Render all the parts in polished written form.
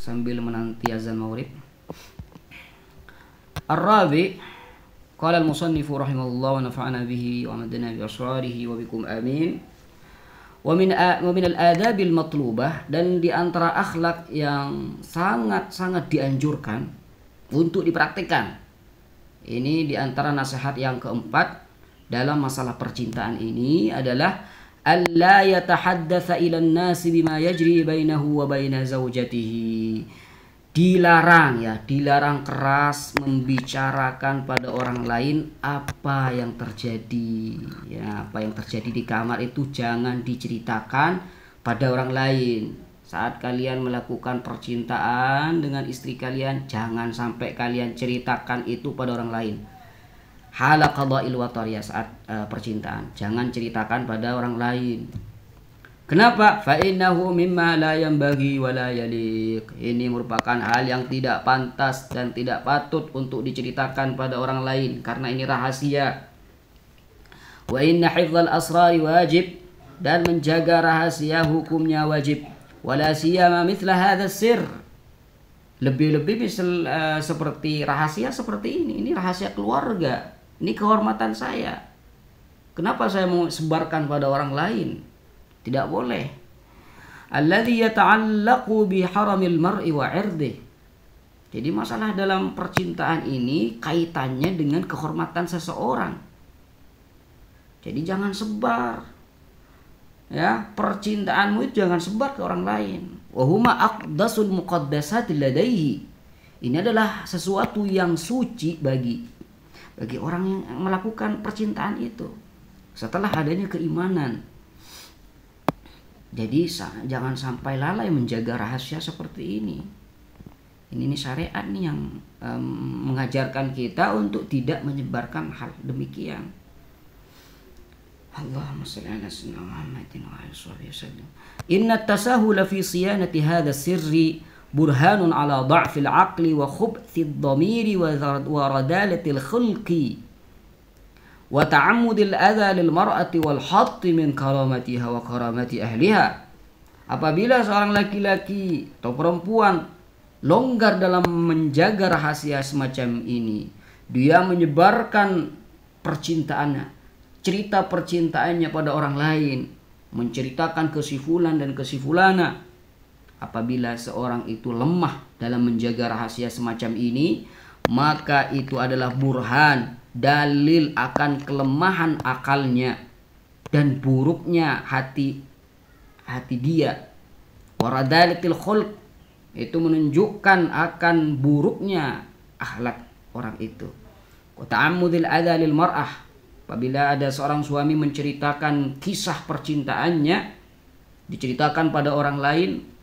sambil menanti azan maghrib. Ar-rabi, qala al-musannifu rahimahullah wa nafa'ana bihi wa madana bi asrarihi wa bikum amin. Wa min al-adabil matlubah, dan di antara akhlak yang sangat-sangat dianjurkan untuk dipraktikkan. Ini di antara nasihat yang keempat dalam masalah percintaan ini adalah alla yatahaddatsa ilan nasi bima yajri bainahu wa baina zaujatihi. Dilarang keras membicarakan pada orang lain apa yang terjadi. Ya, apa yang terjadi di kamar itu jangan diceritakan pada orang lain. Saat kalian melakukan percintaan dengan istri kalian, jangan sampai kalian ceritakan itu pada orang lain. Hala qada'il watar, ya, saat percintaan jangan ceritakan pada orang lain. Kenapa? Fa innahu mimma la yanbaghi wa la yaliq. Ini merupakan hal yang tidak pantas dan tidak patut untuk diceritakan pada orang lain karena ini rahasia. Wa inna hifdzal asrari wajib, dan menjaga rahasia hukumnya wajib. Wala siyama mithla hadzal sir. Lebih-lebih misal seperti rahasia seperti ini rahasia keluarga. Ini kehormatan saya. Kenapa saya mau sebarkan pada orang lain? Tidak boleh. Alladzi yata'allaqu bi haramil mar'i wa 'irdih. Jadi masalah dalam percintaan ini kaitannya dengan kehormatan seseorang. Jadi jangan sebar. Ya, percintaanmu itu jangan sebar ke orang lain. Wa huma aqdasul muqaddasat ladaihi. Ini adalah sesuatu yang suci bagi orang yang melakukan percintaan itu setelah adanya keimanan. Jadi jangan sampai lalai menjaga rahasia seperti ini. Ini syariat nih yang mengajarkan kita untuk tidak menyebarkan hal demikian. Allahumma shalli ala sayyidina Muhammadin wa ala alihi wasallam. Inna at-tasahula fi siyanati hadha sirri burhanun ala dha'fil aqli wa khubthid dhamiri wa radalatil khulqi wa ta'ammudil adha lil mar'ati wal hatti min karamatiha wa karamati ahliha. Apabila seorang laki-laki atau perempuan longgar dalam menjaga rahasia semacam ini, dia menyebarkan percintaannya, cerita percintaannya pada orang lain, menceritakan ke si fulan dan ke si fulana. Apabila seorang itu lemah dalam menjaga rahasia semacam ini, maka itu adalah burhan, dalil akan kelemahan akalnya dan buruknya hati dia. Waradalatil khulq, itu menunjukkan akan buruknya akhlak orang itu. Wa ta'ammudil adza lil mar'ah, apabila ada seorang suami menceritakan kisah percintaannya diceritakan pada orang lain,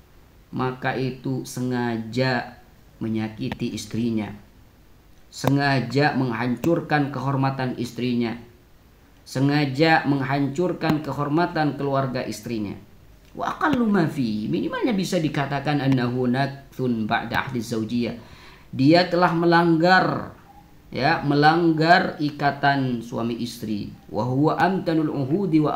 maka itu sengaja menyakiti istrinya, sengaja menghancurkan kehormatan istrinya, sengaja menghancurkan kehormatan keluarga istrinya. Wa aqallu ma fi, minimalnya bisa dikatakan annahu nakthun ba'da ahdi zaujiyah. Dia telah melanggar ikatan suami istri. Wa huwa amtanul uhudi wa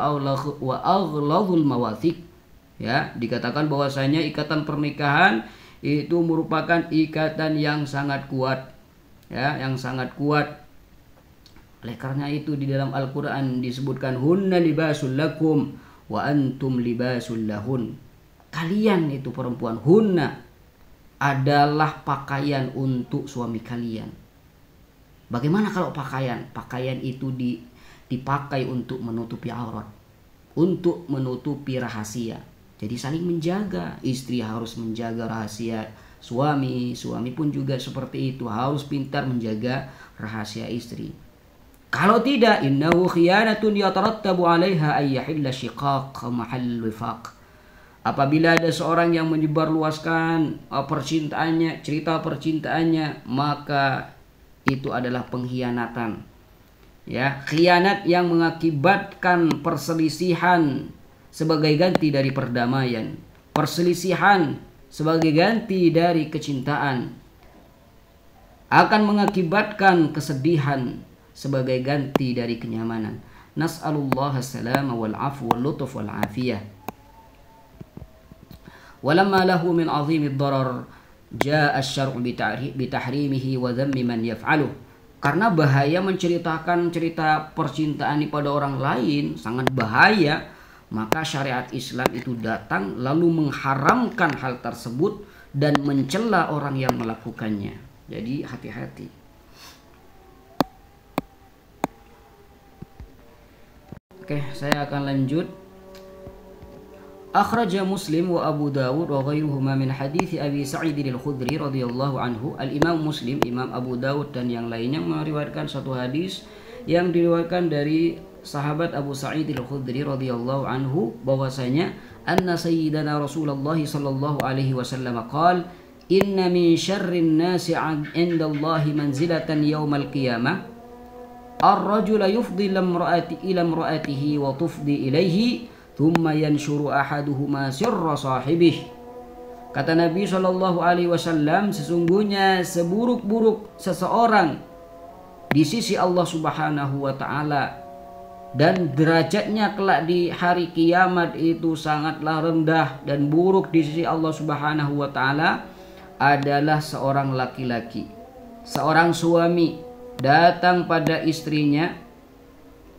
aghlazul mawathiq. Ya, dikatakan bahwasanya ikatan pernikahan itu merupakan ikatan yang sangat kuat. Ya, yang sangat kuat. Oleh karena itu di dalam Al-Qur'an disebutkan hunna libasul lakum wa antum libasul lahun. Kalian itu perempuan, hunna adalah pakaian untuk suami kalian. Bagaimana kalau pakaian? Pakaian itu dipakai untuk menutupi aurat, untuk menutupi rahasia. Jadi saling menjaga. Istri harus menjaga rahasia suami, suami pun juga seperti itu, harus pintar menjaga rahasia istri. Kalau tidak, innahu khiyanatun yatarattabu 'alaiha ay yahilla shiqaq mahall wifaq. Apabila ada seorang yang menyebarluaskan percintaannya, cerita percintaannya, maka itu adalah pengkhianatan. Ya, khianat yang mengakibatkan perselisihan sebagai ganti dari perdamaian, perselisihan sebagai ganti dari kecintaan, akan mengakibatkan kesedihan sebagai ganti dari kenyamanan. Nas'alullah as-salama wal afwa wal lutf wal afiyah. Walamma lahu min 'azimid darar jaa asy-syar'u bitahrimihi wa dhammi man yaf'aluh. Karena bahaya menceritakan cerita percintaan pada orang lain, sangat bahaya. Maka syariat Islam itu datang lalu mengharamkan hal tersebut dan mencela orang yang melakukannya. Jadi hati-hati. Oke, saya akan lanjut. Akhraja Muslim wa Abu Dawud wa ghairuhuma min hadits Abi Sa'id al-Khudri radhiyallahu anhu. Al-Imam Muslim, Imam Abu Dawud dan yang lainnya meriwayatkan satu hadis yang diriwayatkan dari sahabat Abu Sa'id al-Khudri radhiyallahu anhu bahwasanya anna sayyidana Rasulullah sallallahu alaihi wasallam qala inna min syarrin nasi 'indallahi manzilatan yaumal qiyamah ar-rajulu yufdi ila imra'atihi wa tufdi ilaihi thumma yanshuru ahaduhuma sirra sahibih. Kata Nabi Shallallahu Alaihi Wasallam, sesungguhnya seburuk-buruk seseorang di sisi Allah Subhanahu Wa Taala dan derajatnya kelak di hari kiamat itu sangatlah rendah dan buruk di sisi Allah Subhanahu Wa Taala adalah seorang laki-laki, seorang suami datang pada istrinya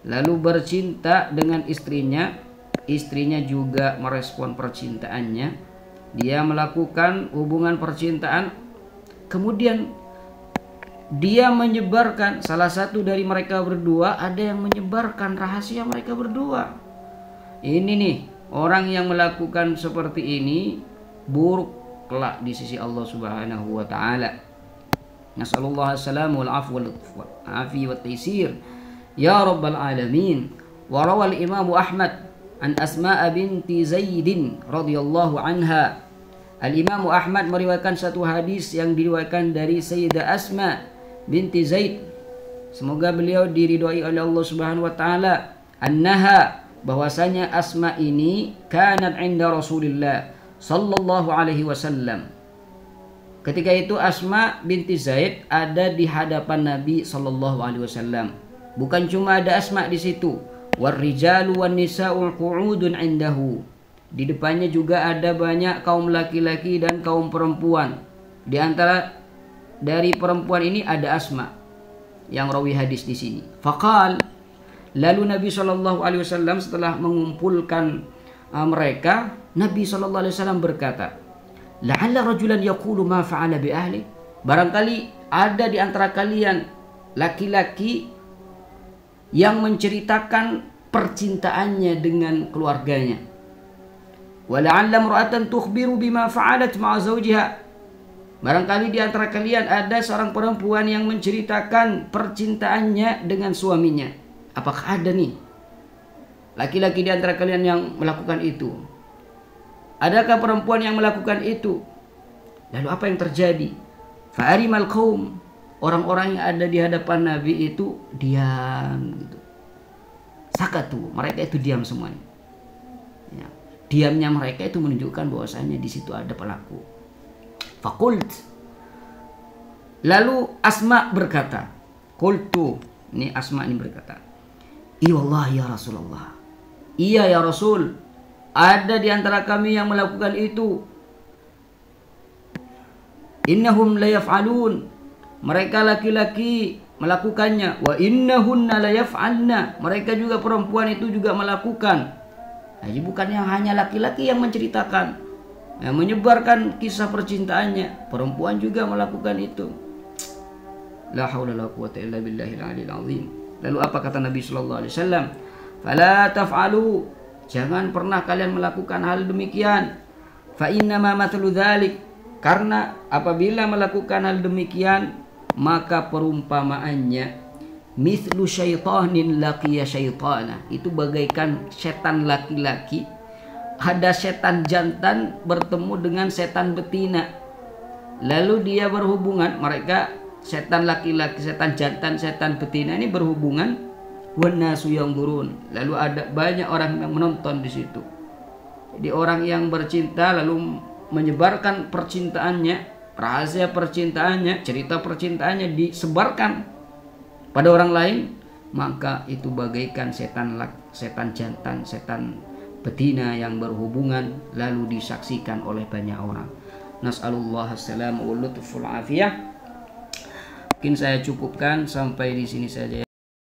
lalu bercinta dengan istrinya. Istrinya juga merespon percintaannya. Dia melakukan hubungan percintaan. Kemudian dia menyebarkan, salah satu dari mereka berdua ada yang menyebarkan rahasia mereka berdua. Ini nih, orang yang melakukan seperti ini buruk kelak di sisi Allah Subhanahu wa taala. Nasallallahu alaihi wal afwi wat taysir ya rabbal alamin. Wa rawal Imam Ahmad an Asma binti Zaidin radhiyallahu anha. Al-Imam Ahmad meriwayatkan satu hadis yang diriwayatkan dari Sayyidah Asma binti Zaid, semoga beliau diridhai oleh Allah Subhanahu wa taala, annaha, bahwasanya Asma ini kanat 'inda Rasulillah sallallahu alaihi wasallam. Ketika itu Asma binti Zaid ada di hadapan Nabi sallallahu alaihi wasallam. Bukan cuma ada Asma di situ, warrijalu wan nisa'u qu'udun 'indahu. Di depannya juga ada banyak kaum laki-laki dan kaum perempuan. Di antara dari perempuan ini ada Asma yang rawi hadis di sini. Faqal, lalu Nabi sallallahu alaihi wasallam setelah mengumpulkan mereka, Nabi sallallahu alaihi wasallam berkata, la'alla rajulan yaqulu ma fa'ala bi ahli. Barangkali ada di antara kalian laki-laki yang menceritakan percintaannya dengan keluarganya. Wala'alla imra'atan tukhbiru bima fa'alat ma'a zawjiha. Barangkali di antara kalian ada seorang perempuan yang menceritakan percintaannya dengan suaminya. Apakah ada nih laki-laki di antara kalian yang melakukan itu? Adakah perempuan yang melakukan itu? Lalu apa yang terjadi? Fa'arimal qaum, orang-orang yang ada di hadapan Nabi itu diam gitu. Sakatu, mereka itu diam semuanya. Ya. Diamnya mereka itu menunjukkan bahwasanya di situ ada pelaku. Fakult, lalu Asma berkata, qultu, ini Asma ini berkata, iya wallah ya Rasulullah, iya ya Rasul, ada di antara kami yang melakukan itu. Innahum la yaf'alun, mereka laki-laki melakukannya. Wa innahunna la yaf'alna, mereka juga perempuan itu juga melakukan. Jadi bukan yang hanya laki-laki yang menceritakan, yang menyebarkan kisah percintaannya, perempuan juga melakukan itu. La haula la quwwata illa billahil aliyil azim. Lalu apa kata Nabi sallallahu alaihi wasallam? Fala taf'alu, jangan pernah kalian melakukan hal demikian. Fa inna ma mathalu dzalik, karena apabila melakukan hal demikian maka perumpamaannya mithlu syaitanin laqiya syaitana, itu bagaikan setan laki-laki, ada setan jantan bertemu dengan setan betina, lalu dia berhubungan, mereka setan laki-laki, setan jantan, setan betina ini berhubungan, wannasu yanzurun, lalu ada banyak orang yang menonton di situ. Jadi orang yang bercinta lalu menyebarkan percintaannya, rahasia percintaannya, cerita percintaannya disebarkan pada orang lain, maka itu bagaikan setan jantan, setan betina yang berhubungan lalu disaksikan oleh banyak orang. Nas'alullah as-salam wal lutful afiyah. Mungkin saya cukupkan sampai di sini saja.